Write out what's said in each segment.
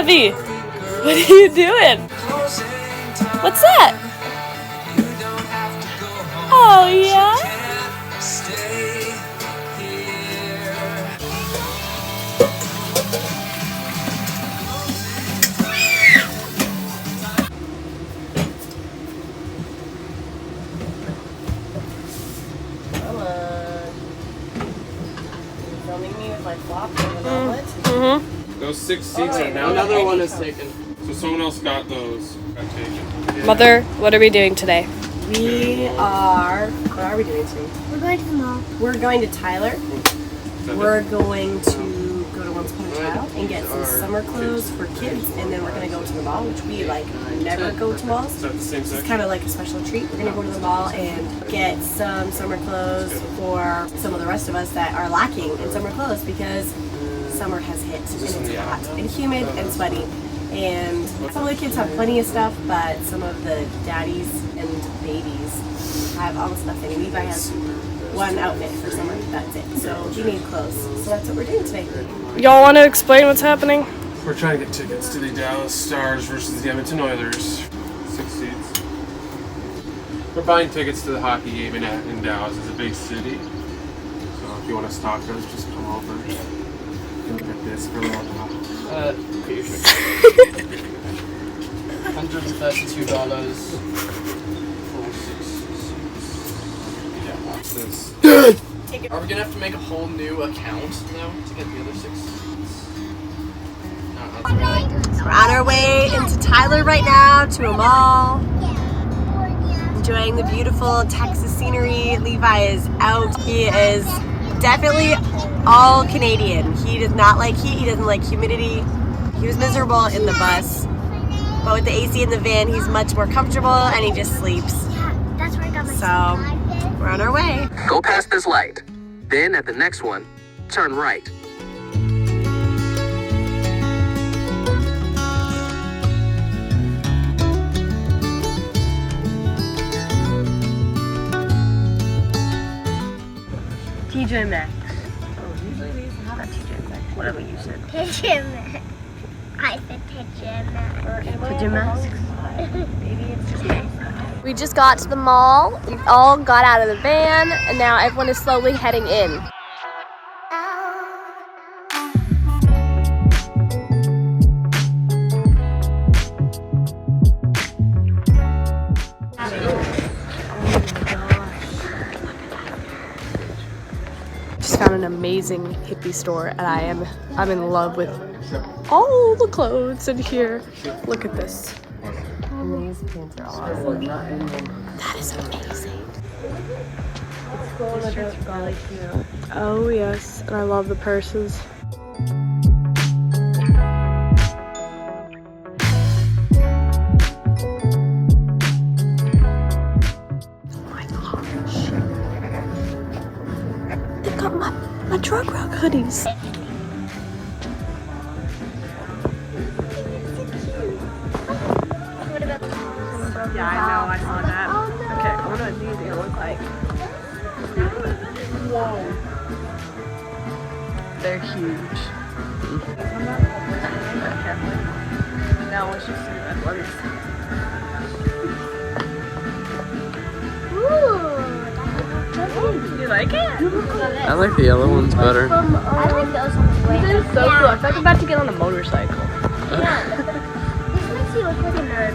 heavy. What are you doing? What's that? Oh, yeah? Those 6 seats are now. Another one is taken. So someone else got those. Got taken. Yeah. Mother, what are we doing today? We are. What are we doing today? We're going to the mall. We're going to Tyler. We're going to go to Once Upon a Child and get some summer clothes for kids, and then we're gonna go to the mall, which we like never go to malls. Is that the same It's section? kind of like a special treat. We're gonna go to the mall and get some summer clothes for some of the rest of us that are lacking in summer clothes because summer has hit and it's hot and humid and sweaty. And some of the kids have plenty of stuff, but some of the daddies and babies have almost nothing. And Levi has one outfit for summer, that's it. So we need clothes. So that's what we're doing today. Y'all want to explain what's happening? We're trying to get tickets to the Dallas Stars versus the Edmonton Oilers. 6 seats. We're buying tickets to the hockey game in Dallas. It's a big city. So if you want to stalk us, just come over. Look at this for a little while. $132 for 6 seats. Yeah. Are we gonna have to make a whole new account now to get the other 6 seats? No, We're on our way into Tyler right now to a mall. Enjoying the beautiful Texas scenery. Levi is out. He is definitely all Canadian. He does not like heat. He doesn't like humidity. He was miserable in the bus. But with the AC in the van, he's much more comfortable and he just sleeps. Yeah, that's where I got my So, we're on our way. Go past this light. Then at the next one, turn right. TJ Maxx. Oh, usually we used to have a TJ Maxx. Whatever you said. TJ Maxx. I said TJ Maxx. TJ Maxx. We just got to the mall. We all got out of the van, and now everyone is slowly heading in. Just found an amazing hippie store, and I'm in love with all the clothes in here. Look at this. And these pants are awesome. That is amazing. This shirt's really cute. Oh yes, and I love the purses. Oh my gosh. They got my drug rock hoodies. Yeah, I know, I saw that. Okay, I wonder what these are gonna look like. Whoa. They're huge. Now once you see that one. You like it? I like the yellow ones better. I like those ones way. This is so cool. I feel like I'm about to get on a motorcycle. Yeah. This makes you look like a nerd.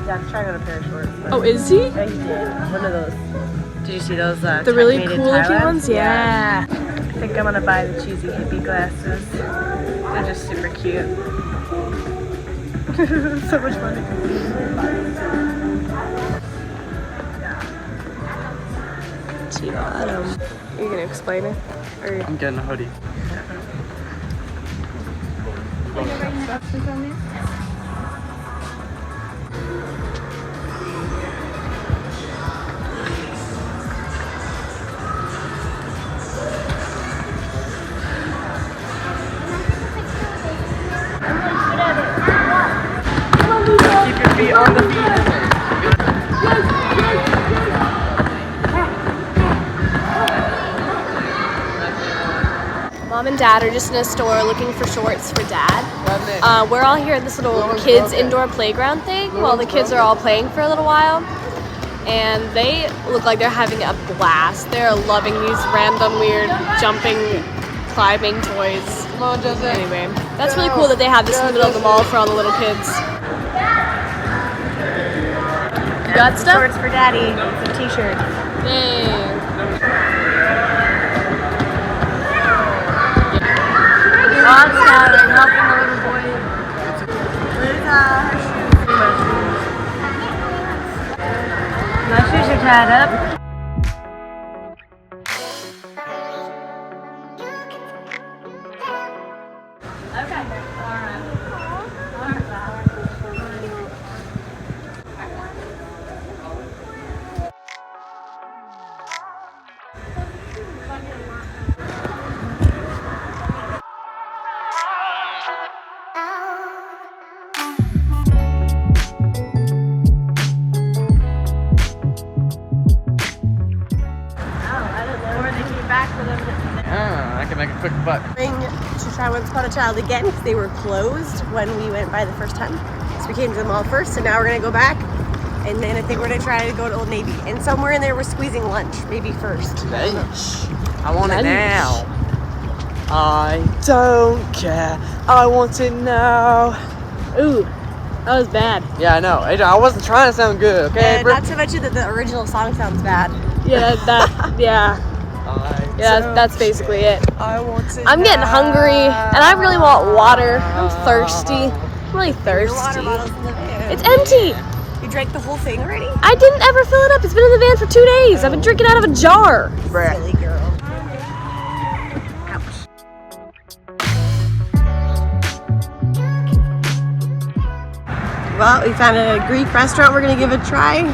Yeah, I'm trying on a pair of shorts. Oh, is he? Yeah, he did. One of those. Did you see those? The really made in cool looking Thailand? ones? Yeah. I think I'm gonna buy the cheesy hippie glasses. They're just super cute. So much fun. Are you gonna explain it? Or I'm getting a hoodie. Keep your feet on the feet. Dad are just in a store looking for shorts for Dad. We're all here at this little kids indoor playground thing while the kids are all playing for a little while. And they look like they're having a blast. They're loving these random weird jumping, climbing toys. Anyway, that's really cool that they have this in the middle of the mall for all the little kids. You got stuff? Shorts for Daddy. Some t-shirts. Yay. Helping the little boy. My shoes are tied up. I can make a quick buck. To try Once Upon a Child again because they were closed when we went by the first time. So we came to the mall first, and now we're gonna go back. And then I think we're gonna try to go to Old Navy. And somewhere in there we're squeezing lunch, maybe first. Lunch. I want it now. I don't care. I want it now. Ooh, that was bad. Yeah, I know. I wasn't trying to sound good, okay? And not to mention that the original song sounds bad. Yeah, that's basically it. I want it I'm getting hungry, and I really want water. I'm thirsty. I'm really Your water thirsty. bottle's in the van. It's empty. You drank the whole thing already? I didn't ever fill it up. It's been in the van for 2 days. I've been drinking out of a jar. Silly girl. Well, we found a Greek restaurant we're gonna give a try.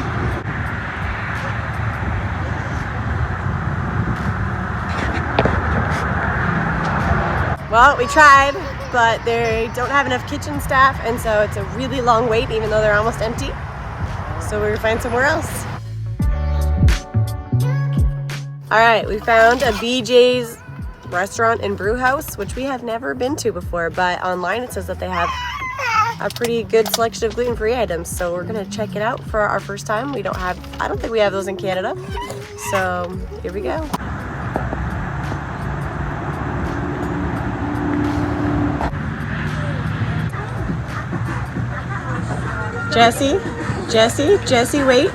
Well, we tried, but they don't have enough kitchen staff, and so it's a really long wait even though they're almost empty. So we're gonna find somewhere else. All right, we found a BJ's restaurant and brew house, which we have never been to before, but online it says that they have a pretty good selection of gluten-free items. So we're gonna check it out for our first time. I don't think we have those in Canada. So here we go. Jesse, wait.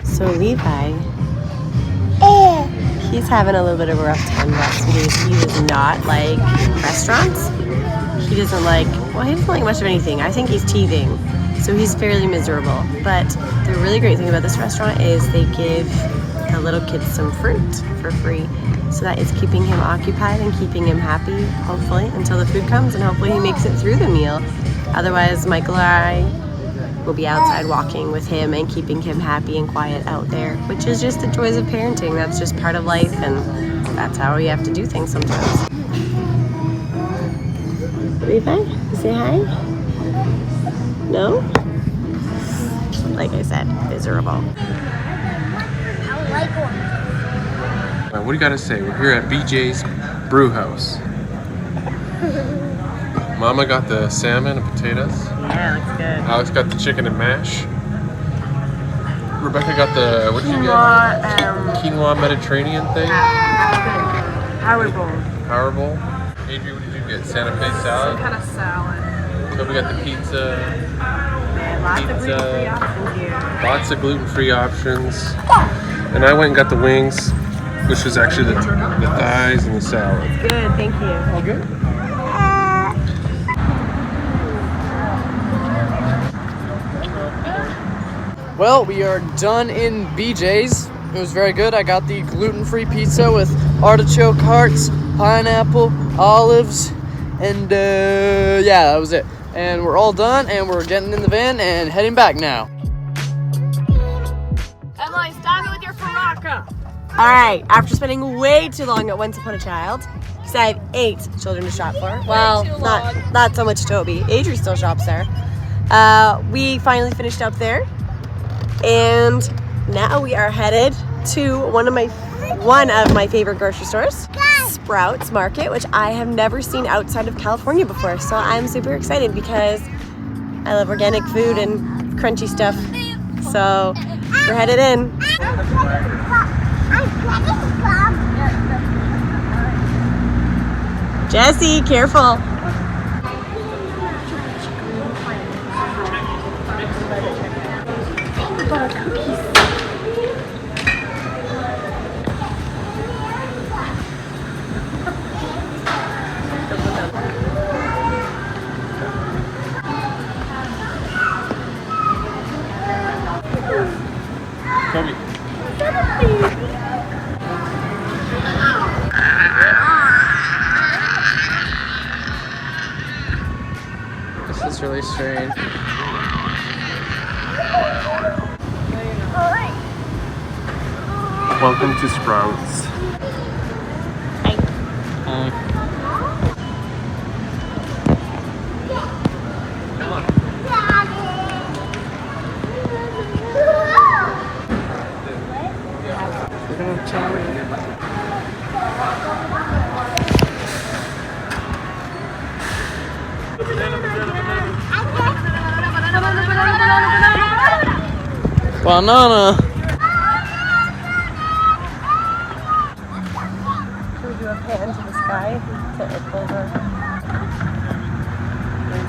So Levi, he's having a little bit of a rough time the last 2 days. He does not like restaurants. He doesn't like much of anything. I think he's teething, so he's fairly miserable. But the really great thing about this restaurant is they give the little kids some fruit for free. So that is keeping him occupied and keeping him happy, hopefully, until the food comes, and hopefully he makes it through the meal. Otherwise, Michael or I will be outside walking with him and keeping him happy and quiet out there, which is just the joys of parenting. That's just part of life, and that's how we have to do things sometimes. Levi, say hi. No? Like I said, miserable. I would like one. What do you got to say? We're here at BJ's Brew House. Mama got the salmon and potatoes. Yeah, looks good. Alex got the chicken and mash. Rebecca got the, what did you get? Quinoa Mediterranean thing? Power bowl. Power bowl. Adri, what did you get? Santa Fe salad? Kind of salad. Toby got the pizza. Lots of gluten-free options here. Lots of gluten-free options. And I went and got the wings, which was actually the thighs and the salad. Good, thank you. All good? Well, we are done in BJ's. It was very good. I got the gluten-free pizza with artichoke hearts, pineapple, olives, and yeah, that was it. And we're all done, and we're getting in the van and heading back now. Emily, stop me with your Faraka. All right, after spending way too long at Once Upon a Child, because I have 8 children to shop for. Well, not so much Toby. Adri still shops there. We finally finished up there, and now we are headed to one of my favorite grocery stores, Sprouts Market, which I have never seen outside of California before. So I'm super excited because I love organic food and crunchy stuff. So we're headed in. Jesse, careful. Toby. This is really strange. Welcome to Sprouts. Banana. Should we do a pan to the sky? Tilt it over.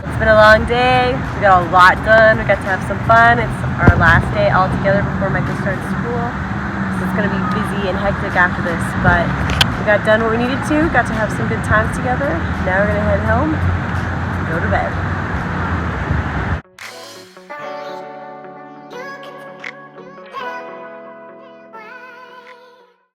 It's been a long day. We got a lot done. We got to have some fun. It's our last day all together before Michael starts school. So it's going to be busy and hectic after this, but we got done what we needed to. Got to have some good times together. Now we're going to head home and go to bed.